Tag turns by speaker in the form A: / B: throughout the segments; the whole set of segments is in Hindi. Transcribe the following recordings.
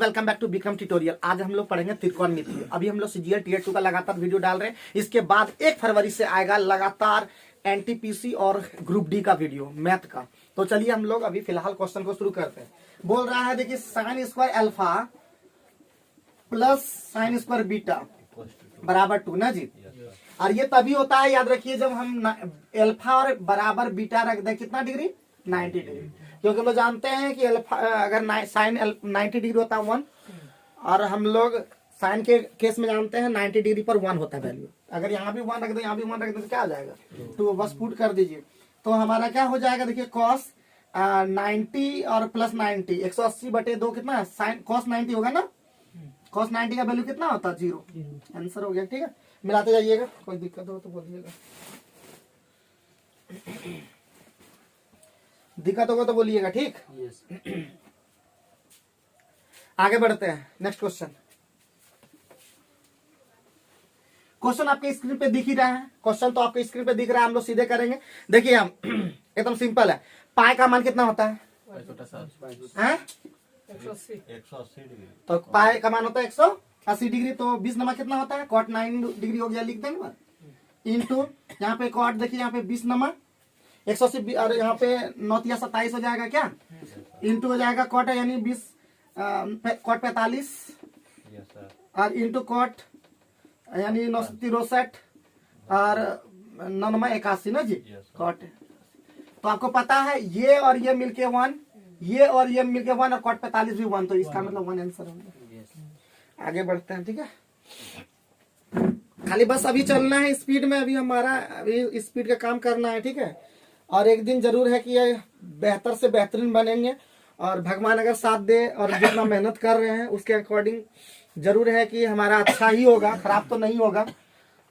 A: Welcome back to Vikram tutorial. आज हम लोग पढ़ेंगे त्रिकोणमिति। अभी हम लोग सीजीएल टीयर 2 का लगातार वीडियो डाल रहे हैं। इसके बाद 1 फरवरी से आएगा लगातार एनटीपीसी और ग्रुप डी का वीडियो मैथ का। तो चलिए हम लोग अभी फिलहाल क्वेश्चन को शुरू करते हैं। बोल रहा है देखिए sine square alpha plus sine square beta बराबर 2 ना जी। और ये तभी होता है, याद रखिए, जब हम अल्फा और बराबर बीटा रख दें कितना डिग्री 90 डिग्री, क्योंकि हम लोग जानते हैं कि अल्फा अगर साइन 90 डिग्री होता है 1, और हम लोग साइन के केस में जानते हैं 90 डिग्री पर 1 होता है वैल्यू। अगर यहाँ भी 1 रख दें यहाँ भी 1 रख दें तो क्या आ जाएगा, तो बस पुट कर दीजिए। तो हमारा क्या हो जाएगा देखिए कॉस 90 और प्लस 90 180/2 कितना है, साइन कॉस 90 होगा ना। कॉस 90 का वैल्यू कितना होता है 0। आंसर हो गया। ठीक है, मिलाते जाइएगा, कोई दिक्कत हो तो बोलिएगा, दिक्कत होगा तो बोलिएगा। ठीक, आगे बढ़ते हैं। Next question. क्वेश्चन आपके स्क्रीन पे दिख ही रहा है। क्वेश्चन तो आपके स्क्रीन पे दिख रहा है, हम लोग सीधे करेंगे। देखिए हम एकदम सिंपल है। पाई का मान कितना होता है,
B: 180 डिग्री।
A: तो पाई का मान होता है 180 डिग्री। तो 20 नमा कितना होता है, कॉट 9 डिग्री हो गया, लिख देंगे। इंटू यहाँ पे कॉट देखिए, यहाँ पे 20 नमा 180 और यहाँ पे 9 या 27 हो जाएगा क्या, इंटू हो जाएगा कॉट यानी 20 कॉट 45 और इंटू कॉट यानी 963 और 9 81 ना जी कॉट। तो आपको पता है ये और ये मिलके 1, ये और ये मिलके 1 और कॉट 45 भी 1, तो इसका मतलब 1 आंसर होगा। आगे बढ़ते हैं। ठीक है, खाली बस अभी चलना है स्पीड में, अभी हमारा अभी स्पीड का काम करना है। ठीक है, और एक दिन जरूर है कि ये बेहतर से बेहतरीन बनेंगे, और भगवान अगर साथ दे और जितना मेहनत कर रहे हैं उसके अकॉर्डिंग जरूर है कि हमारा अच्छा ही होगा, खराब तो नहीं होगा।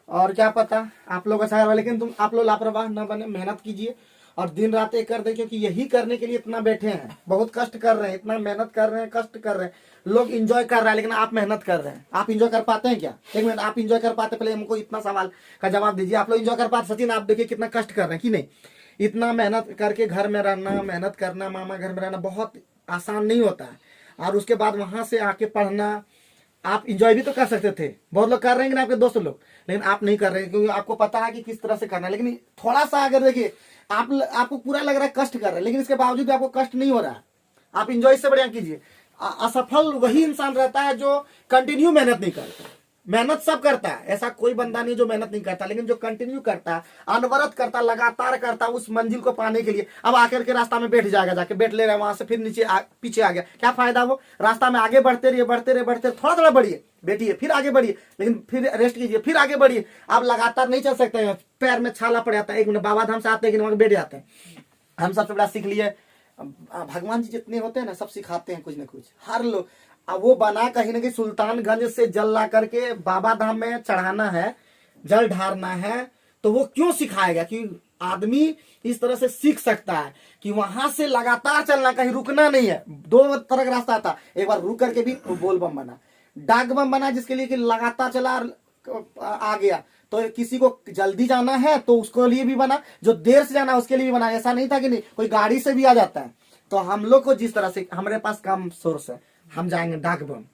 A: और क्या पता आप लोग अच्छा होगा, लेकिन आप लोग लापरवाह न बने, मेहनत कीजिए और दिन रात एक कर दे, क्योंकि यही करने के लिए इतना बैठे हैं, बहुत कष्ट कर रहे हैं, इतना मेहनत कर रहे हैं, कष्ट कर रहे हैं। लोग एंजॉय कर रहे हैं, लेकिन आप मेहनत कर रहे हैं। आप एंजॉय कर पाते हैं क्या? एक मिनट, आप एंजॉय कर पाते? पहले हमको इतना सवाल का जवाब दीजिए। आप लोग एंजॉय कर पाते? सचिन आप देखिए कितना कष्ट कर रहे हैं कि नहीं। इतना मेहनत करके घर में रहना, मेहनत करना, मामा घर में रहना बहुत आसान नहीं होता है, और उसके बाद वहां से आके पढ़ना। आप एंजॉय भी तो कर सकते थे, बहुत लोग कर रहे हैं आपके दोस्त लोग, लेकिन आप नहीं कर रहे हैं, क्योंकि आपको पता है कि किस तरह से करना है। लेकिन थोड़ा सा अगर देखिए आपको पूरा लग रहा है कष्ट कर रहे हैं, लेकिन इसके बावजूद भी आपको कष्ट नहीं हो रहा है, आप एंजॉय से बढ़िया कीजिए। असफल वही इंसान रहता है जो कंटिन्यू मेहनत नहीं करता। मेहनत सब करता है, ऐसा कोई बंदा नहीं जो मेहनत नहीं करता, लेकिन जो कंटिन्यू करता है, अनवरत करता, लगातार करता उस मंजिल को पाने के लिए। अब आकर के रास्ता में बैठ जाएगा, जाके बैठ ले रहा है, वहां से फिर नीचे पीछे आ गया, क्या फायदा? वो रास्ता में आगे बढ़ते रहिए, बढ़ते रहिए, बढ़ते थोड़ा थोड़ा बढ़िए, बैठिए, फिर आगे बढ़िए, लेकिन फिर रेस्ट कीजिए, फिर आगे बढ़िए। आप लगातार नहीं चल सकते हैं, पैर में छाला पड़ जाता है। एक मिनट, बाबा धाम से आते हैं कि वहां बैठ जाते हैं। हम सबसे बड़ा सीख लिए, भगवान जी जितने होते हैं ना सब सिखाते हैं कुछ ना कुछ। हर लोग वो बना कहीं ना कहीं सुल्तानगंज से जल ला करके बाबा धाम में चढ़ाना है, जल ढारना है, तो वो क्यों सिखाएगा कि आदमी इस तरह से सीख सकता है कि वहां से लगातार चलना, कहीं रुकना नहीं है। 2 तरह का रास्ता था, एक बार रुक करके भी बोल बम बना, डाक बम बना, जिसके लिए कि लगातार चला आ गया। तो किसी को जल्दी जाना है तो उसके लिए भी बना, जो देर से जाना है उसके लिए भी बना। ऐसा नहीं था कि नहीं, कोई गाड़ी से भी आ जाता है। तो हम लोग को जिस तरह से, हमारे पास कम सोर्स है, हम जाएंगे डाक बम,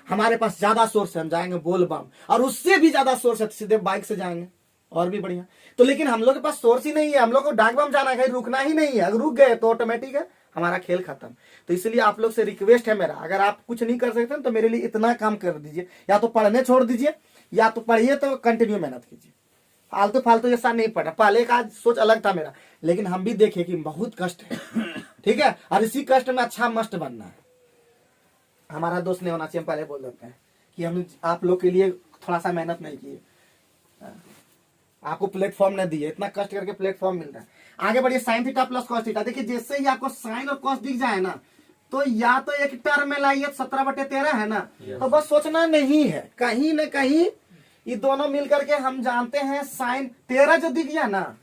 A: हमारे पास ज्यादा सोर्स है, हम जाएंगे बोल बम, और उससे भी ज्यादा सोर्स है सीधे बाइक से जाएंगे, और भी बढ़िया। तो लेकिन हम लोग के पास सोर्स ही नहीं है, हम लोग को डाक बम जाना है, कहीं रुकना ही नहीं है। अगर रुक गए तो ऑटोमेटिक है हमारा खेल खत्म। तो इसलिए आप लोग से रिक्वेस्ट है मेरा, अगर आप कुछ नहीं कर सकते तो मेरे लिए इतना काम कर दीजिए, या तो पढ़ने छोड़ दीजिए, या तो पढ़िए तो कंटिन्यू मेहनत कीजिए। फालतू फालतू जैसा नहीं पढ़ा। पहले का सोच अलग था मेरा, लेकिन हम भी देखे कि बहुत कष्ट है। ठीक है, और इसी कष्ट में अच्छा मस्त बनना है। हमारा दोस्त नहीं होना चाहिए, हम पहले बोल देते हैं कि हम आप लोग के लिए थोड़ा सा मेहनत नहीं किए, आपको प्लेटफॉर्म नहीं दिए, इतना कष्ट करके प्लेटफॉर्म मिल रहा है। आगे बढ़िए। Sine theta plus cos theta. देखिए जैसे ही आपको साइन और कॉस दिख जाए ना, तो या तो एक टर्म में लाइए, 17/13 है ना, तो बस सोचना नहीं है, कहीं न कहीं ये दोनों मिलकर के हम जानते हैं साइन 13 जो दिख गया ना,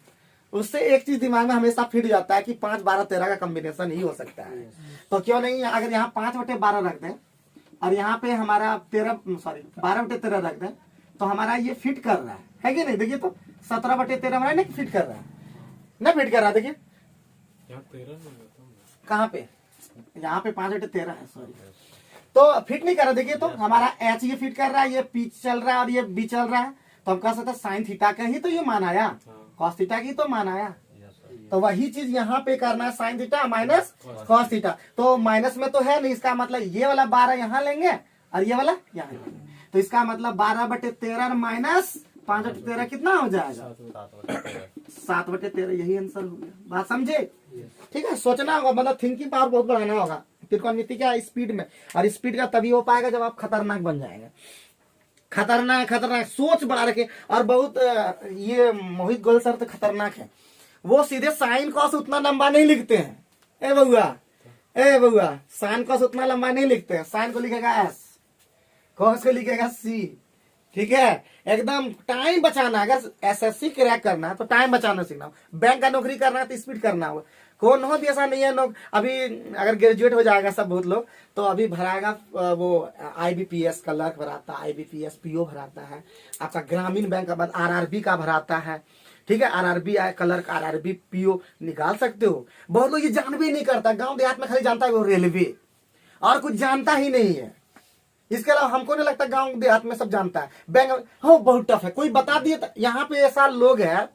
A: उससे एक चीज दिमाग में हमेशा फिट जाता है कि 5, 12, 13 का कॉम्बिनेशन ही हो सकता है। तो क्यों नहीं, अगर यहाँ 5/12 रख दें और यहाँ पे हमारा 12/13 रख दें, तो हमारा ये फिट कर रहा है कि नहीं? देखिए तो 17/13 हमारा नहीं फिट कर रहा है, ना फिट कर रहा है। देखिए कहाँ पे, यहाँ पे 5/13 है, सॉरी। तो फिट नहीं कर रहा, देखिए तो हमारा एच ये फिट कर रहा है, ये पी चल रहा है और ये बी चल रहा है, तो हम कह सकते हैं साइन थीटा का ही तो ये मान आया, कॉस थीटा की तो मान आया। तो वही चीज यहाँ पे करना है, sine theta minus cos theta. तो माइनस में तो है नहीं, इसका मतलब ये वाला 12 यहाँ लेंगे और ये वाला यहाँ लेंगे, तो इसका मतलब 12/13 माइनस 5/13 कितना हो जाएगा, 7/13। यही आंसर हो गया, बात समझे? ठीक है, सोचना होगा, मतलब थिंकिंग पावर बहुत बढ़ाना होगा त्रिकोणमिति क्या स्पीड में, और स्पीड का तभी हो पाएगा जब आप खतरनाक बन जाएंगे। खतरनाक सोच बढ़ा रखे। और बहुत ये मोहित गोयल सर तो खतरनाक है, वो सीधे साइन कॉस उतना लंबा नहीं लिखते हैं। ए बउआ साइन कॉस उतना लंबा नहीं लिखते हैं, साइन को लिखेगा एस, कॉस को लिखेगा सी। ठीक है, एकदम टाइम बचाना। अगर एसएससी क्रैक करना है तो टाइम बचाना सीखना, बैंक का नौकरी करना है तो स्पीड करना होगा। कौन हो भी ऐसा नहीं है, लोग अभी अगर ग्रेजुएट हो जाएगा सब बहुत लोग, तो अभी भराएगा वो आईबीपीएस का क्लर्क भराता है, आईबीपीएस पीओ भराता है, आपका ग्रामीण बैंक का बाद आरआरबी का भराता है। ठीक है, आरआरबी क्लर्क, आरआरबी पीओ निकाल सकते हो। बहुत लोग ये जान भी नहीं करता, गांव देहात में खाली जानता है वो रेलवे, और कुछ जानता ही नहीं है। इसके अलावा हमको नहीं लगता गांव देहात में सब जानता है। बैंक हो बहुत टफ है, कोई बता दिए। यहाँ पे ऐसा लोग है,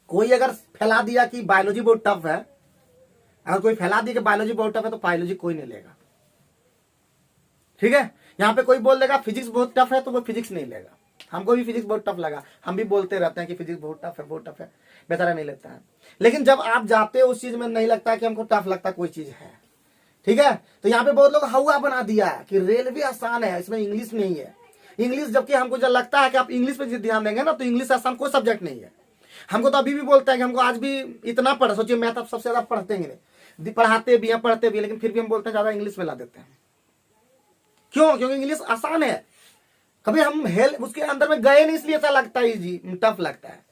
A: कोई अगर फैला दिया कि बायोलॉजी बहुत टफ है, अगर कोई फैला दिया कि बायोलॉजी बहुत टफ है, तो बायोलॉजी कोई नहीं लेगा। ठीक है, यहाँ पे कोई बोल देगा फिजिक्स बहुत टफ है, तो वो फिजिक्स नहीं लेगा। हमको भी फिजिक्स बहुत टफ लगा, हम भी बोलते रहते हैं कि फिजिक्स बहुत टफ है, बेचारा नहीं लगता है। लेकिन जब आप जाते हो उस चीज में, नहीं लगता है कि हमको टफ लगता कोई चीज है। ठीक है, तो यहाँ पे बहुत लोग हवा बना दिया है कि रेलवे आसान है, इसमें इंग्लिश नहीं है। इंग्लिश, जबकि हमको जब लगता है कि आप इंग्लिश पे ध्यान देंगे ना, तो इंग्लिश आसान कोई सब्जेक्ट नहीं है। हमको तो अभी भी बोलते हैं कि हमको आज भी इतना पढ़, सोचिए मैथ आप सबसे ज्यादा पढ़ते हैं, पढ़ाते भी हैं, पढ़ते भी, लेकिन फिर भी हम बोलते हैं ज्यादा इंग्लिश में ला देते हैं। क्यों? क्योंकि इंग्लिश आसान है। कभी हम उसके अंदर में गए नहीं, इसलिए ऐसा लगता है जी टफ लगता है।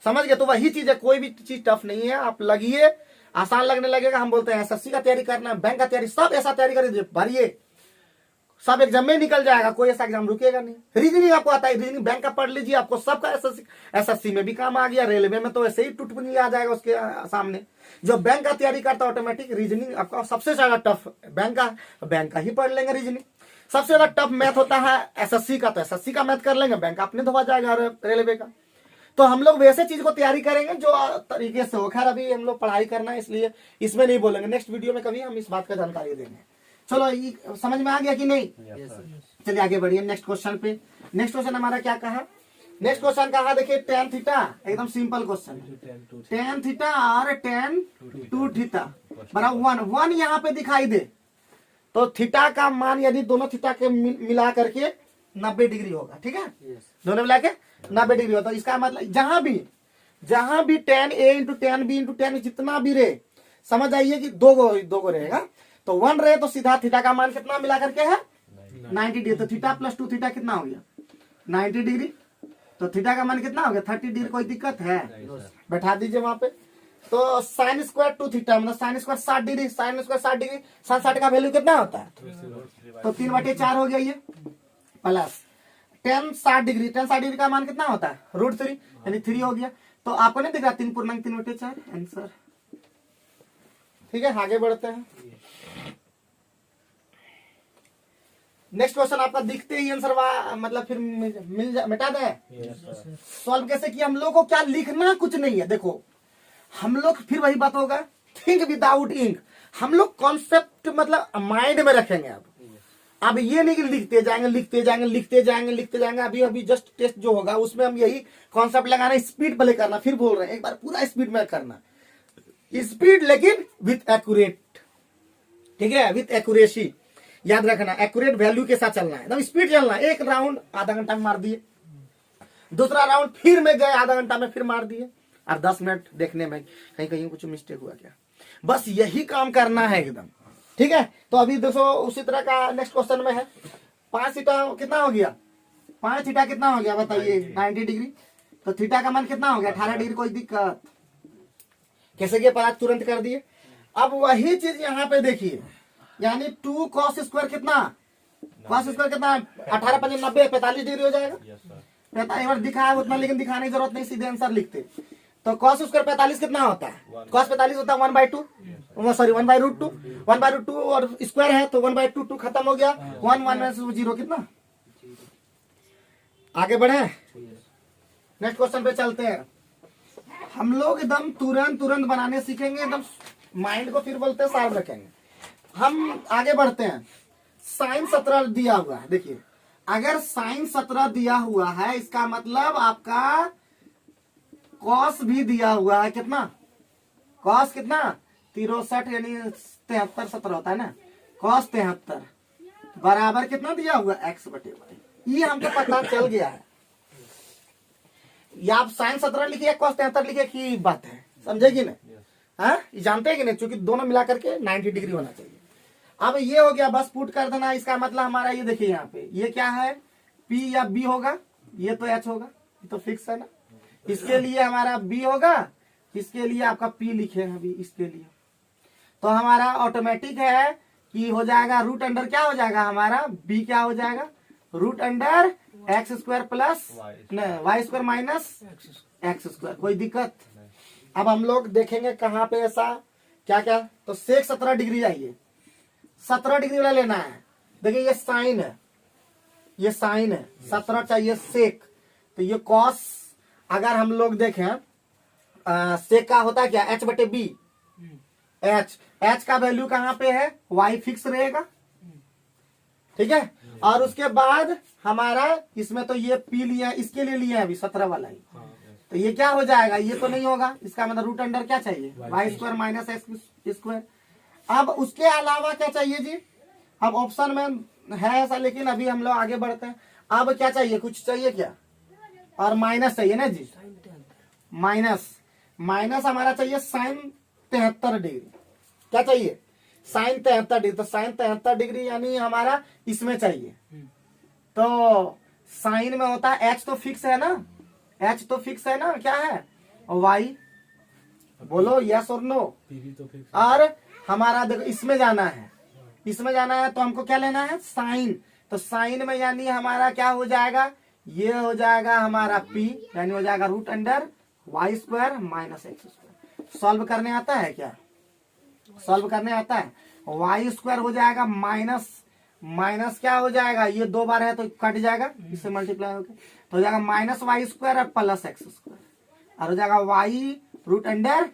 A: समझ गए? तो वही चीज है, कोई भी चीज टफ नहीं है। आप लगिए, आसान लगने लगेगा। हम बोलते हैं एसएससी का तैयारी करना है, बैंक का तैयारी, सब ऐसा तैयारी करिए, भरिए, सब एग्जाम में निकल जाएगा, कोई ऐसा एग्जाम रुकेगा नहीं। रीजनिंग आपको आता है, रीजनिंग बैंक का पढ़ लीजिए, आपको सबका एसएससी में भी काम आ गया, रेलवे में तो ऐसे ही टुटपुनी आ जाएगा उसके सामने। जो बैंक का तैयारी करता है ऑटोमेटिक रीजनिंग आपका सबसे ज्यादा टफ बैंक का ही पढ़ लेंगे। रीजनिंग सबसे ज्यादा टफ मैथ होता है एसएससी का, तो एसएससी का मैथ कर लेंगे, बैंक अपने धोवा जाएगा रेलवे का। तो हम लोग वैसे चीज को तैयारी करेंगे जो तरीके से हो। खैर अभी हम लोग पढ़ाई करना है, इसलिए इसमें नहीं बोलेंगे, नेक्स्ट वीडियो में कभी हम इस बात का जानकारी देंगे। चलो, समझ में आ गया कि नहीं? चलिए आगे बढ़िए नेक्स्ट क्वेश्चन पे। नेक्स्ट क्वेश्चन हमारा क्या कहा? नेक्स्ट क्वेश्चन कहा, देखिए tan थीटा, एकदम सिंपल क्वेश्चन है। tan थीटा और tan 2 थीटा बराबर 1 यहाँ पे दिखाई दे, तो थीटा का मान यदि दोनों थीटा के मिला करके 90 डिग्री होगा। ठीक है, दोनों मिला के 90 डिग्री होता है। इसका मतलब जहां भी tan a into tan b into tan जितना भी रहे, समझ आइए कि दो गो रहेगा। तो 1 रहे तो सीधा थीटा का मान कितना मिला करके है 90 डिग्री। तो थीटा प्लस 2 थीटा कितना हो गया 90 डिग्री। तो थीटा का मान कितना हो गया 30 डिग्री। कोई दिक्कत है? बैठा दीजिए वहां पे। तो साइन स्क्वायर 2 थीटा मतलब sine square 60 degree, sine square 60 degree, 60 का वैल्यू कितना होता है? तो 3/4 हो गया ये, plus tan 60 degree, tan 60 degree का मान कितना होता है √3 यानी 3 हो गया। तो आपको नहीं दिख रहा 3/4 आंसर। ठीक है, आगे बढ़ते हैं। नेक्स्ट क्वेश्चन आपका दिखते ही आंसर मतलब फिर मिटा दे। सॉल्व कैसे किया? हम लोग को क्या लिखना कुछ नहीं है। देखो हम लोग फिर वही बात होगा, थिंक विदाउट इंक। हम लोग कॉन्सेप्ट मतलब माइंड में रखेंगे। अब ये नहीं कि लिखते जाएंगे। अभी जस्ट टेस्ट जो होगा उसमें हम यही कॉन्सेप्ट लगाना, स्पीड प्ले करना। फिर बोल रहे हैं एक बार पूरा स्पीड में करना, स्पीड लेकिन विथ एक्यूरेट। ठीक है, विथ एक्यूरेसी याद रखना, एक्यूरेट वैल्यू के साथ चलना है, एकदम स्पीड चलना है। एक राउंड आधा घंटा में मार दिए, दूसरा राउंड फिर में गए आधा घंटा में फिर मार दिए, और 10 मिनट देखने में कहीं कुछ मिस्टेक हुआ क्या, बस यही काम करना है एकदम। ठीक है, तो अभी देखो उसी तरह का नेक्स्ट क्वेश्चन में है। 5 थीटा कितना हो गया? 5 थीटा कितना हो गया बताइए 90 डिग्री। तो थीटा का मान कितना हो गया 18 डिग्री। कोई दिक्कत? कैसे किया? पर तुरंत कर दिए। अब वही चीज यहाँ पे देखिए, यानी 2 cos स्क्वायर कितना, cos स्क्वायर कितना 18 5 90 45 डिग्री हो जाएगा। एक बार दिखा उतना, लेकिन दिखाने की जरूरत नहीं, सीधे आंसर लिखते। तो cos स्क्वायर 45 कितना होता है? cos 45 होता है 1/2। सॉरी 1/√2, 1/√2 और स्क्वायर है तो 1/2 2 खत्म हो गया, 1 1 0 कितना। आगे बढ़े, नेक्स्ट क्वेश्चन पे चलते हैं। हम लोग एकदम तुरंत बनाने सीखेंगे, एकदम माइंड को फिर बोलते हैं शार्प रखेंगे। हम आगे बढ़ते हैं। साइन 17 दिया हुआ है, देखिए अगर साइन 17 दिया हुआ है इसका मतलब आपका कॉस भी दिया हुआ है, कितना कॉस कितना 63 यानी 73 17 होता है ना, कॉस 73 बराबर कितना दिया हुआ x/y। ये हमको पता चल गया है। या आप साइन 17 लिखिए कॉस 73 लिखिए की बात है, समझे कि नहीं? हाँ जानते हैं कि नहीं, क्योंकि दोनों मिला करके 90 डिग्री होना चाहिए। अब ये हो गया, बस पुट कर देना। इसका मतलब हमारा ये देखिए यहाँ पे ये क्या है, P या B होगा, ये तो H होगा, ये तो फिक्स है ना। इसके लिए हमारा B होगा, इसके लिए आपका P लिखे हैं अभी इसके लिए। तो हमारा ऑटोमेटिक है कि हो जाएगा रूट अंडर क्या हो जाएगा हमारा B क्या हो जाएगा, root under x² plus y² minus x²। कोई दिक्कत? अब हम लोग देखेंगे कहाँ पे ऐसा क्या क्या। तो सेक 17 डिग्री आइए, 17 डिग्री वाला लेना है। देखिए ये साइन है, ये साइन है, 17 चाहिए सेक। तो ये कॉस अगर हम लोग देखें सेक का होता है क्या h/b, h का वैल्यू कहाँ पे है, y फिक्स रहेगा, ठीक है। और उसके बाद हमारा इसमें तो ये P लिया, इसके लिए लिया है अभी 17 वाला ही। तो ये क्या हो जाएगा, ये तो नहीं होगा, इसका मतलब रूट अंडर क्या चाहिए y² माइनस x²। अब उसके अलावा क्या चाहिए जी, अब ऑप्शन में है ऐसा, लेकिन अभी हम लोग आगे बढ़ते हैं। अब क्या चाहिए, कुछ चाहिए क्या, और माइनस चाहिए ना जी, माइनस हमारा चाहिए साइन 73 डिग्री। क्या चाहिए, साइन 73 डिग्री। तो साइन 73 डिग्री यानी हमारा इसमें चाहिए। तो साइन में होता है h तो फिक्स है ना, h तो फिक्स है ना, क्या है y, बोलो यस और नो। और हमारा देखो इसमें जाना है, इसमें जाना है तो हमको क्या लेना है साइन। तो साइन में यानी हमारा क्या हो जाएगा, ये हो जाएगा हमारा P यानी हो जाएगा root under y² minus x²। Solve करने आता है क्या, सॉल्व करने आता है। y² हो जाएगा माइनस क्या हो जाएगा, ये 2 बार है तो कट जाएगा, इससे मल्टीप्लाई होकर तो हो जाएगा माइनस y² और प्लस x²। और हो जाएगा y root under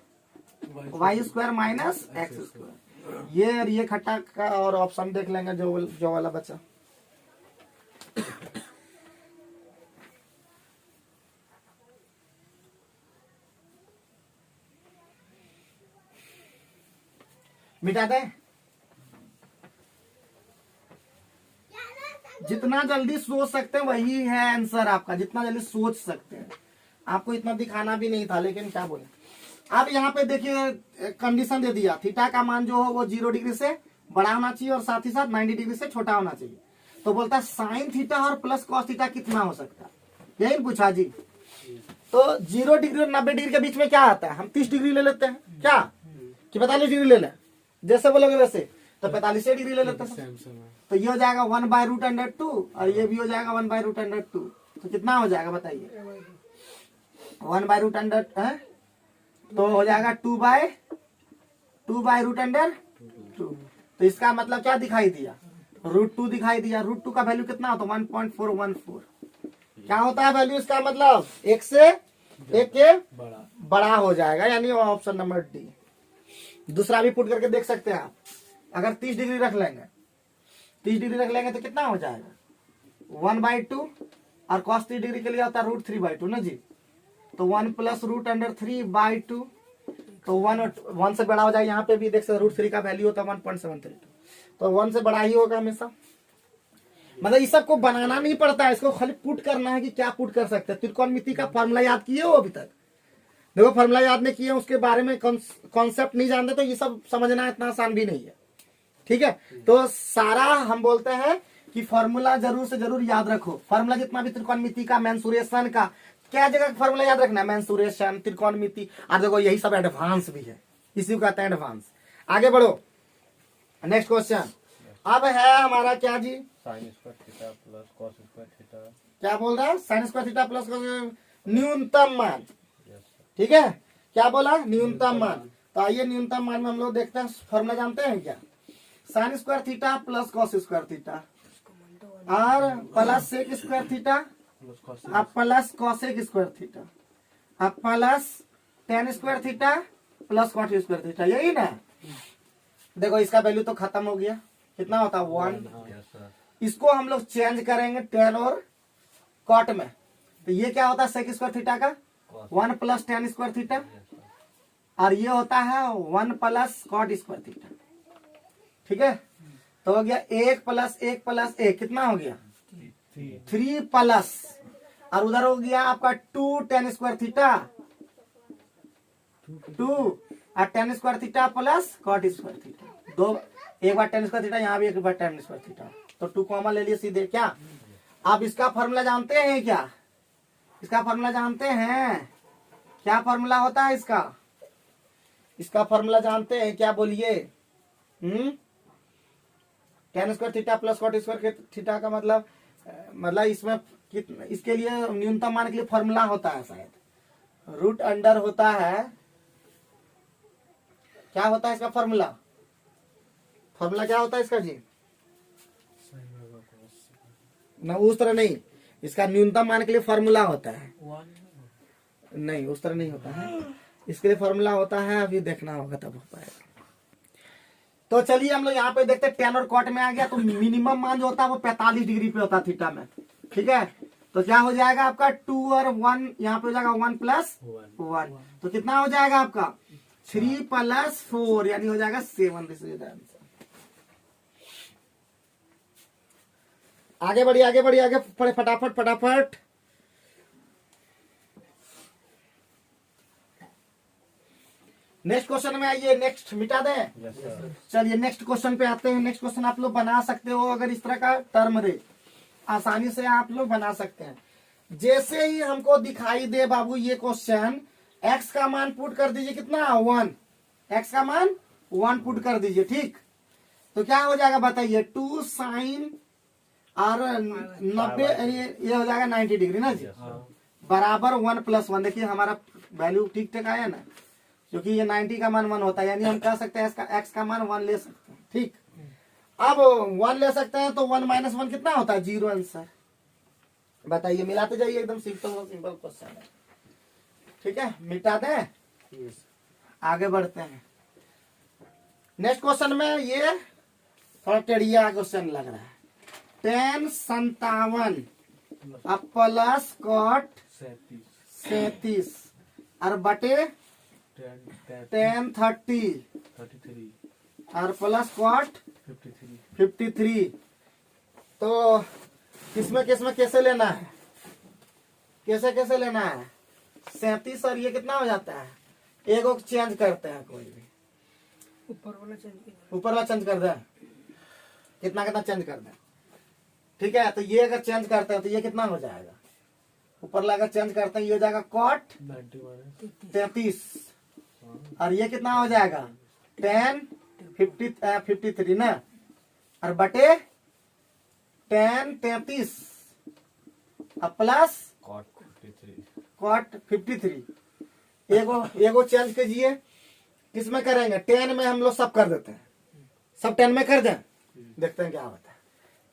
A: y² minus x²। ये खट्टा का और ऑप्शन देख लेंगे जो वाला बचा। मिटा दें, जितना जल्दी सोच सकते हैं वही है आंसर आपका, जितना जल्दी सोच सकते हैं। आपको इतना दिखाना भी नहीं था, लेकिन क्या बोले। अब यहाँ पे देखिए कंडीशन दे दिया, थीटा का मान जो हो वो 0 डिग्री से बड़ा होना चाहिए और साथ ही साथ 90 डिग्री से छोटा होना चाहिए। तो बोलता है साइन थीटा और प्लस कॉस थीटा कितना हो सकता है, यही पूछा जी। तो 0 डिग्री और 90 डिग्री के बीच में क्या आता है, हम 30 डिग्री ले लेते हैं क्या, कि 45 डिग्री ले लें, जैसे बोलोगे वैसे। तो 45 डिग्री ले लेते हैं। तो ये हो जाएगा 1/√2 और ये भी हो जाएगा 1/√2। तो कितना हो जाएगा बताइए, 1/√2 तो हो जाएगा 2/√2। तो इसका मतलब क्या दिखाई दिया, √2 दिखाई दिया। √2 का वैल्यू कितना होता है 1.414। क्या होता है वैल्यू, इसका मतलब एक से एक के बड़ा हो जाएगा, यानी ऑप्शन नंबर डी। दूसरा भी पुट करके देख सकते हैं आप। अगर 30 डिग्री रख लेंगे, 30 डिग्री रख लेंगे तो कितना हो जाएगा 1/2 और cos 30 डिग्री के लिए होता है √3/2 ना जी। तो 1 प्लस √3/2 तो 1 से बड़ा हो जाएगा। यहाँ पे भी देख सकते √3 का वैल्यू होता है 1.732। तो 1 से बड़ा ही होगा हमेशा। मतलब इस सब को बनाना नहीं पड़ता है, इसको खाली पुट करना है कि क्या पुट कर सकते हैं। त्रिकोणमिति का फॉर्मूला याद किए हो अभी तक, देखो फॉर्मूला याद नहीं किए, उसके बारे में कॉन्सेप्ट नहीं जानते तो ये सब समझना इतना आसान भी नहीं है, ठीक है। तो सारा हम बोलते हैं कि फॉर्मूला जरूर से जरूर याद रखो। फॉर्मूला जितना भी त्रिकोणमिति का, मेंसुरेशन का, क्या जगह फॉर्मूला याद रखना है, मेंसुरेशन, त्रिकोणमिति, और देखो यही सब एडवांस भी है, इसी को कहते हैं एडवांस। आगे बढ़ो, नेक्स्ट क्वेश्चन। अब है हमारा क्या जी,
B: sine square theta plus cos square theta.
A: क्या बोल रहा है, साइन स्क्वायर थीटा प्लस न्यूनतम मान,
B: यस
A: ठीक है। क्या बोला, न्यूनतम मान। तो आइए न्यूनतम मान में हम लोग देखते हैं, फॉर्मूला जानते हैं क्या? Sine square theta plus cos square theta और plus sec square theta
B: plus cos
A: अब प्लस कॉसेक स्क्वायर थीटा अब plus tan square theta plus cot square theta, यही ना। देखो इसका वैल्यू तो खत्म हो गया, कितना होता है 1।
B: यस सर
A: इसको हम लोग चेंज करेंगे टेन और कॉट में, तो ये क्या होता है सेक स्क्वायर थीटा का
B: cos
A: 1 plus tan square theta,
B: yes sir
A: और ये होता है 1 प्लस कॉट स्क्वायर थीटा। ठीक है, तो हो गया 1 प्लस 1 प्लस 1 कितना हो गया 3 प्लस, और उधर हो गया आपका 2 टेन स्क्वायर थीटा 2 और tan square theta plus cot square theta, दो एक बार टेन स्क्वायर थीटा, यहाँ भी एक बार टेन स्क्वायर थीटा, तो 2 कॉमन ले लिए सीधे। क्या आप इसका फॉर्मूला जानते हैं क्या? इसका फॉर्मूला जानते हैं? क्या फॉर्मूला होता है इसका? इसका फॉर्मूला जानते हैं क्या? बोलिए। Tan square theta plus cot square theta का मतलब इसमें इसके लिए न्यूनतम मान के लिए फॉर्मूला होता है, शायद रूट अंडर होता है। क्या होता है इसका फॉर्मूला? फॉर्मूला क्या होता है इसका जी? ना उस तरह नहीं, इसका न्यूनतम मान के लिए फॉर्मूला होता है, नहीं उस तरह नहीं होता है, इसके लिए फॉर्मूला होता है, अभी देखना होगा तब हो पाएगा। तो चलिए हम लोग यहाँ पे देखते हैं, टेन और कॉट में आ गया, तो मिनिमम मान जो होता है वो 45 डिग्री पे होता है थीटा में। ठीक है, तो क्या हो जाएगा आपका 2 और 1, यहाँ पे हो जाएगा 1 प्लस 1, तो कितना हो जाएगा आपका 3 प्लस 4, यानी हो जाएगा 7। This is the answer. आगे बढ़िए आगे बढ़िए, आगे पढ़े फटाफट फटाफट। नेक्स्ट क्वेश्चन में आइए, नेक्स्ट मिटा दें।
B: यस सर
A: चलिए नेक्स्ट क्वेश्चन पे आते हैं। नेक्स्ट क्वेश्चन आप लोग बना सकते हो, अगर इस तरह का टर्म रहे आसानी से आप लोग बना सकते हैं। जैसे ही हमको दिखाई दे बाबू ये क्वेश्चन, x का मान पुट कर दीजिए, कितना 1, x का मान 1 पुट कर दीजिए। ठीक, तो क्या हो जाएगा बताइए, 2 साइन और 90, ये हो जाएगा 90 डिग्री ना जी, बराबर 1 प्लस 1। देखिए हमारा वैल्यू ठीक ठाक आया ना, क्योंकि ये 90 का मान 1 होता है, यानी हम कह सकते हैं इसका x का मान 1 ले सकते हैं। ठीक, अब 1 ले सकते हैं, तो 1 माइनस 1 कितना होता है 0 आंसर। बताइए, मिलाते जाइए, एकदम सिंपल क्वेश्चन है। ठीक है, मिटा दें, आगे बढ़ते हैं। नेक्स्ट क्वेश्चन में ये थोड़ा टेढ़िया क्वेश्चन लग रहा है। 10 57 अब प्लस कॉट 37 और बटे 10 30
B: 33
A: और प्लस कॉट 53। तो किसमें कैसे लेना है, कैसे लेना है? 37 और ये कितना हो जाता है, एक को चेंज करते हैं, कोई भी ऊपर वाला चेंज कर दे, कितना चेंज कर दे। ठीक है, तो ये अगर चेंज करते हैं तो ये कितना हो जाएगा, ऊपर वाला अगर चेंज करते हैं ये हो जाएगा कॉट 33 और ये कितना हो जाएगा 10 53 ना, और बटे 10 33 और प्लस कॉट 53। एगो चेंज कीजिए, किसमें करेंगे, 10 में हम लोग सब कर देते हैं, सब 10 में कर दें, देखते हैं क्या होता है।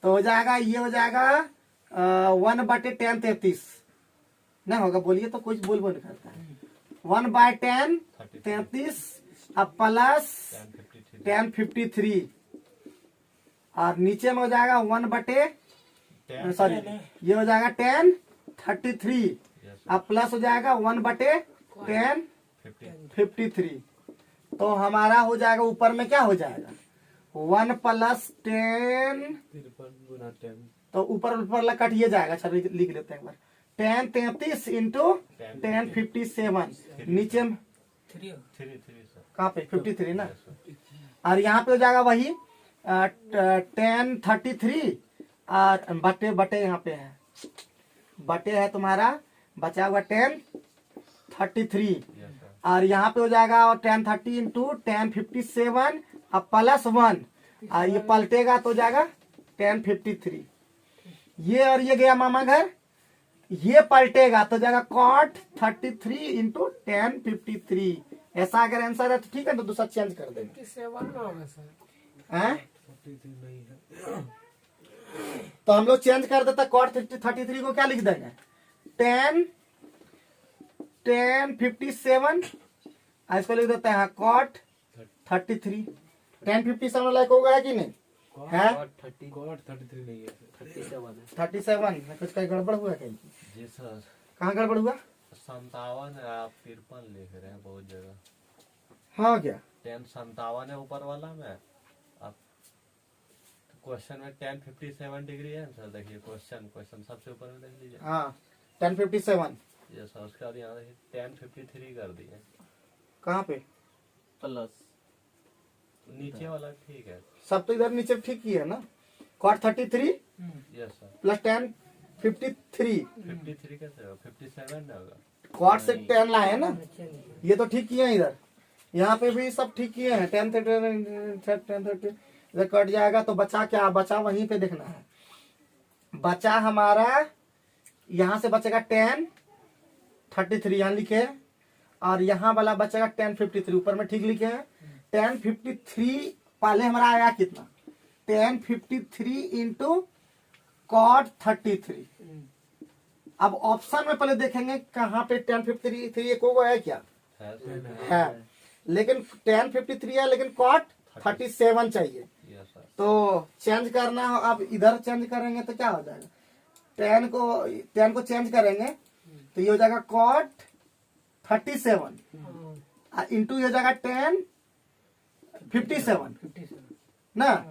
A: तो हो जाएगा, ये हो जाएगा 1 बटे 10 33 ना होगा, बोलिए तो कुछ बोल करता है। 1 बाय 10 33 अब प्लस 10 53 और नीचे में हो जाएगा 1 बटे सॉरी ये हो जाएगा 10 33 अब प्लस हो जाएगा 1 बटे 10 53। तो हमारा हो जाएगा ऊपर में क्या हो जाएगा 1 प्लस 10, तो ऊपर ला कटिए जाएगा। अच्छा लिख लेते हैं एक बार, 10 33 इंटू 10 57, नीचे में कहाँ पे 53 ना, और यहाँ पे हो जाएगा वही 10 33 और बटे यहाँ पे है, बटे है तुम्हारा बचा हुआ 10 33 और यहाँ पे हो जाएगा 10 30 इंटू 10 57 अब प्लस 1 और ये पलटेगा तो जाएगा 10 53। ये और ये गया मामा घर, ये पलटेगा तो जाएगा कॉट 33 इंटू 10 53 ऐसा अगर आंसर है तो ठीक है, तो दूसरा चेंज कर देंगे।
C: 57 में होगा सर।
A: हैं?
B: 43 नहीं है।
A: तो हम लोग चेंज कर देता, कॉट 33 को क्या लिख देंगे, 10 57, इसको लिख देते हैं कॉट 33। 1057 लाइक होगा कि नहीं है?
B: कॉट 33 नहीं है।
A: 37 कुछ कहीं गड़बड़ हुआ कहीं?
D: जी सर।
A: कहाँ गड़बड़ हुआ?
D: 57 है, आप 53 लिख रहे हैं बहुत जगह।
A: हाँ क्या?
D: 1057 है ऊपर वाला में। आप क्वेश्चन में 1057 डिग्री है सर, देखिए क्वेश्चन सबसे ऊपर में देख लीजिए।
A: हाँ 1057
D: ये सर, उसके बाद यहाँ देखिए 1053 कर दिए।
A: कहाँ पे?
B: प्लस
D: नीचे वाला ठीक है।
A: सब तो इधर नीचे ठीक ही है ना। Cot 33
D: yes sir.
A: प्लस 1053,
D: 53 कैसे होगा? 57 ना होगा।
A: कॉट से 10 लाए ना, ये तो ठीक किए हैं। इधर यहाँ पे भी सब ठीक किए हैं। 10 इधर कट जाएगा तो बचा क्या? बचा वहीं पे देखना है। बचा हमारा यहाँ से बचेगा 1033 यहाँ लिखे हैं, और यहाँ वाला बचेगा 1053 ऊपर में ठीक लिखे हैं। 1053 पहले हमारा आया कितना? 1053 इंटू कॉट 33। अब ऑप्शन में पहले देखेंगे कहाँ पे 1053 एक होगा है क्या
D: है सर।
A: है, लेकिन 1053 है, लेकिन कॉट 37 चाहिए।
D: Yes sir.
A: तो चेंज करना हो, अब इधर चेंज करेंगे तो क्या हो जाएगा? 10 को चेंज करेंगे तो ये हो जाएगा कॉट 37 इंटू ये हो जाएगा 1057 ना।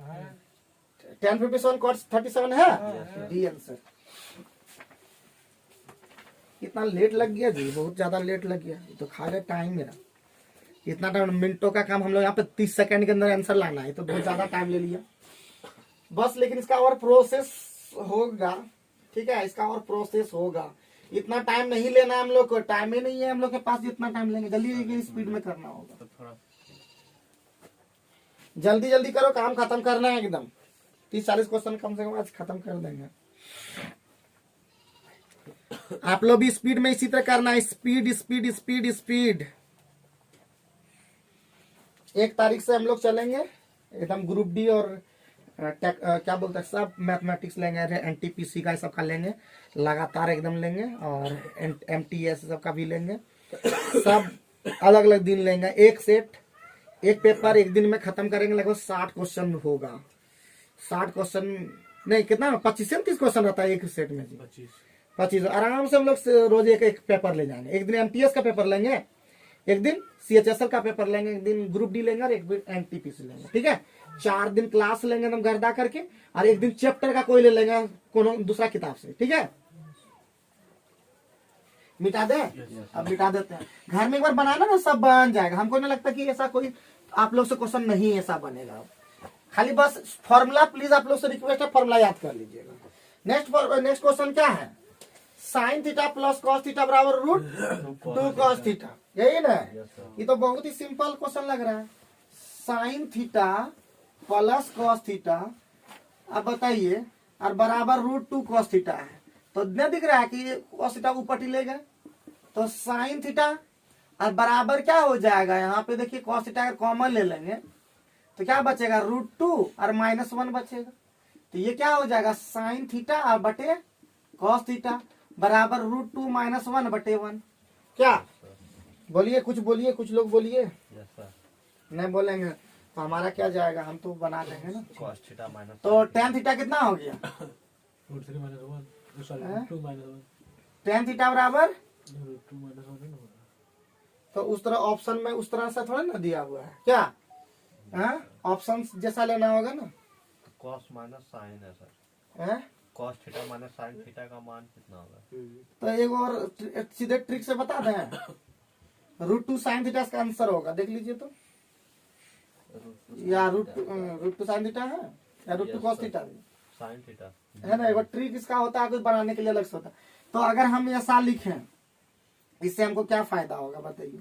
A: 1057 कॉट 37 है। D answer. इतना लेट लग गया जी, बहुत ज्यादा लेट लग गया। तो खा गए टाइम मेरा। इतना टाइम, मिनटों का काम हम लोग यहाँ पे 30 सेकंड के अंदर आंसर लाना है, तो बहुत ज्यादा टाइम ले लिया बस। लेकिन इसका और प्रोसेस होगा, ठीक है, इसका और प्रोसेस होगा। इतना टाइम नहीं लेना है हम लोग को, टाइम ही नहीं है हम लोग के पास। जितना टाइम लेंगे जल्दी स्पीड में करना होगा।
B: तो थोड़ा
A: जल्दी जल्दी करो, काम खत्म करना है एकदम। 30-40 क्वेश्चन कम से कम आज खत्म कर देंगे। आप लोग भी स्पीड में इसी तरह करना है, स्पीड स्पीड स्पीड स्पीड। 1 तारीख से हम लोग चलेंगे एकदम ग्रुप डी और क्या बोलते हैं सब मैथमेटिक्स लेंगे, एनटीपीसी का सब का लेंगे लगातार एकदम लेंगे, और एमटीएस सब का भी लेंगे। सब अलग अलग दिन लेंगे। एक सेट, एक पेपर एक दिन में खत्म करेंगे। लगभग 60 क्वेश्चन होगा। 60 क्वेश्चन नहीं, कितना 25-30 क्वेश्चन रहता है एक सेट में जी। 25 आराम से हम लोग रोज एक एक पेपर ले जाएंगे। एक दिन एमटीएस का पेपर लेंगे, एक दिन सीएचएसएल का पेपर लेंगे, एक दिन ग्रुप डी लेंगे और एक दिन एनटीपीसी लेंगे। ठीक है, 4 दिन क्लास लेंगे हम गर्दा करके, और एक दिन चैप्टर का कोई ले लेंगे कोनो दूसरा किताब से। ठीक है, मिटा दे। अब मिटा देते हैं। घर में एक बार बनाना ना, सब बन जाएगा। हमको नहीं लगता कि ऐसा कोई आप लोग से क्वेश्चन नहीं ऐसा बनेगा। खाली बस फॉर्मूला, प्लीज आप लोग से रिक्वेस्ट है, फॉर्मूला याद कर लीजिएगा। नेक्स्ट क्वेश्चन क्या है? Sine theta plus cos theta बराबर रूट 2 कॉस थीटा, यही ना? ये तो बहुत ही सिंपल क्वेश्चन लग रहा है। Sine theta plus cos theta, अब बताइए, और बराबर रूट 2 कॉस थीटा है। तो न दिख रहा है कि कॉस थीटा ऊपर लेगा, तो साइन थीटा और बराबर क्या हो जाएगा? यहाँ पे देखिए कॉस थीटा अगर कॉमन ले लेंगे तो क्या बचेगा? रूट 2 और -1 बचेगा। तो ये क्या हो जाएगा? साइन थीटा और बटे कॉस थीटा बराबर रूट 2 -1 बटे 1। क्या बोलिए? कुछ बोलिए, कुछ लोग बोलिए।
D: Yes sir.
A: नहीं बोलेंगे तो हमारा क्या जाएगा? हम तो बना देंगे ना।
D: कॉस थीटा माइनस
A: तो tan थीटा कितना हो गया?
B: रूट 3 -1 सॉरी
A: हैं?
B: 2 -1
A: tan थीटा बराबर,
B: रूट 2 -1 नहीं होगा।
A: तो उस तरह ऑप्शन में उस तरह से थोड़ा ना दिया हुआ है क्या? ऑप्शन जैसा लेना होगा ना।
D: कॉस माइनस साइन है सर।
A: हैं?
D: Cos theta minus sine theta का मान कितना होगा?
A: तो एक और सीधे ट्रिक से बता दें, रूट 2 साइन थीटा का आंसर होगा, देख लीजिए तो। या रूट 2 साइन थीटा है, या root 2 cos theta
D: sine theta
A: है ना। एक ट्रिक इसका होता है, कुछ बनाने के लिए अलग से होता है। तो अगर हम ऐसा लिखें, इससे हमको क्या फायदा होगा बताइए?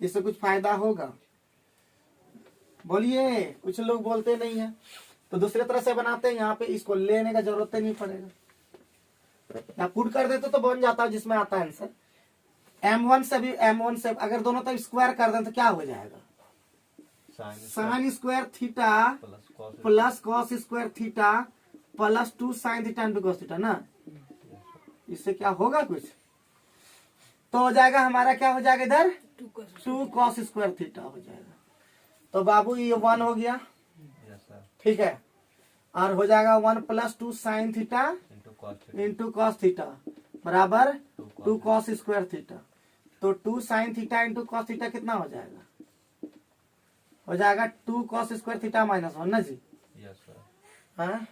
A: इससे कुछ फायदा होगा? बोलिए। कुछ लोग बोलते नहीं है, तो दूसरे तरह से बनाते हैं। यहाँ पे इसको लेने का जरूरत ही नहीं पड़ेगा, या पुट कर देते तो बन जाता है जिसमें आता है आंसर। m1 से भी m1 से अगर दोनों तरफ स्क्वायर कर दें तो क्या हो जाएगा? Sign square theta plus cos square theta plus 2 sine theta into cos theta ना। इससे क्या होगा कुछ? तो हो जाएगा हमारा, क्या हो जाएगा इधर? 2 कॉस स्क्वायर थीटा हो जाएगा। तो बाबू ये 1 हो गया, ठीक है। और हो जाएगा 1 plus 2 sine theta into cos theta बराबर 2 कॉस स्क्वायर थीटा। तो 2 sine theta into cos theta कितना हो जाएगा? हो जाएगा 2 कॉस स्क्वायर थीटा माइनस 1 ना जी। हाँ,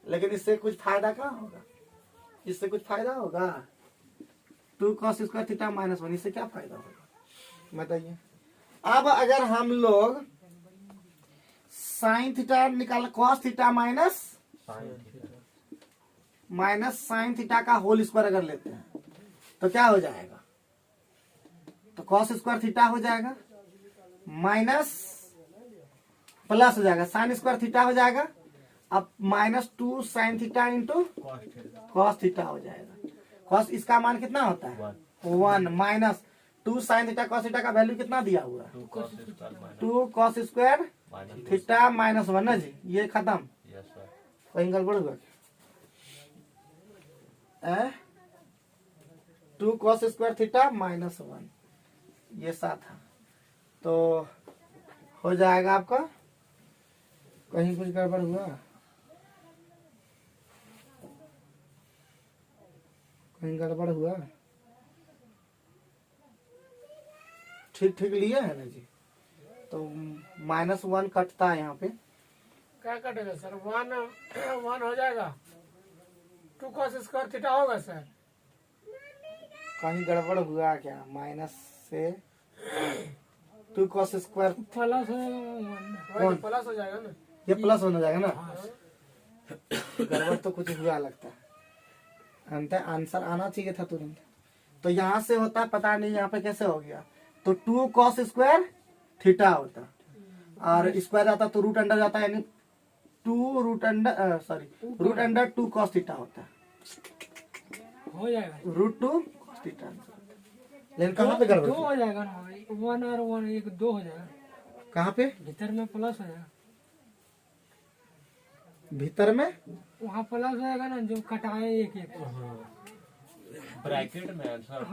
A: लेकिन इससे कुछ फायदा क्या होगा? इससे कुछ फायदा होगा? 2 कॉस स्क्वायर थीटा माइनस 1, इससे क्या फायदा होगा बताइए। अब अगर हम लोग साइन थीटा निकाल, cos theta minus sine theta का होल स्क्वायर अगर लेते हैं तो क्या हो जाएगा? तो कॉस स्क्वायर थीटा हो जाएगा माइनस प्लस हो जाएगा साइन स्क्वायर थीटा हो जाएगा। अब minus 2 sine theta into cos theta हो जाएगा। कॉस इसका मान कितना होता है? 1 minus 2 sine theta cos theta का वैल्यू कितना दिया हुआ है? 2 कॉस स्क्वायर थीटा माइनस 1 ना जी। ये खत्म, कहीं गड़बड़ हुआ? 2 कॉस स्क्वायर थीटा माइनस 1 ये साथ है। तो हो जाएगा आपका, कहीं कुछ गड़बड़ हुआ? कहीं गड़बड़ हुआ? ठीक ठीक लिए है ना जी। तो -1 कटता है यहाँ पे।
C: क्या कटेगा सर? 1 हो जाएगा, 2 कॉस स्क्वायर थीटा होगा सर।
A: कहीं गड़बड़ हुआ क्या? माइनस से 2 कॉस स्क्वायर
C: प्लस हो जाएगा,
A: कौन?
C: प्लस हो जाएगा ना।
A: ये प्लस होने जाएगा ना। गड़बड़ तो कुछ हुआ लगता है। अंत आंसर आना चाहिए था तुरंत। तो यहाँ से होता, पता नहीं यहाँ पे कैसे हो गया। तो 2 कॉस स्क्वायर थीटा होता और स्क्वायर आता तो रूट अंडर जाता, यानी 2 रूट अंडर 2 कॉस थीटा होता है।
C: हो जाएगा,
A: √2 cos थीटा। लेकिन कहाँ पे गड़बड़?
C: 2 हो जाएगा ना, 1 और 1 एक 2 हो जाएगा।
A: कहाँ पे?
C: भीतर में प्लस हो जाएगा,
A: भीतर में
C: वहाँ प्लस हो जाएगा ना, जो कटाए एक एक।
D: ब्रैकेट में आंसर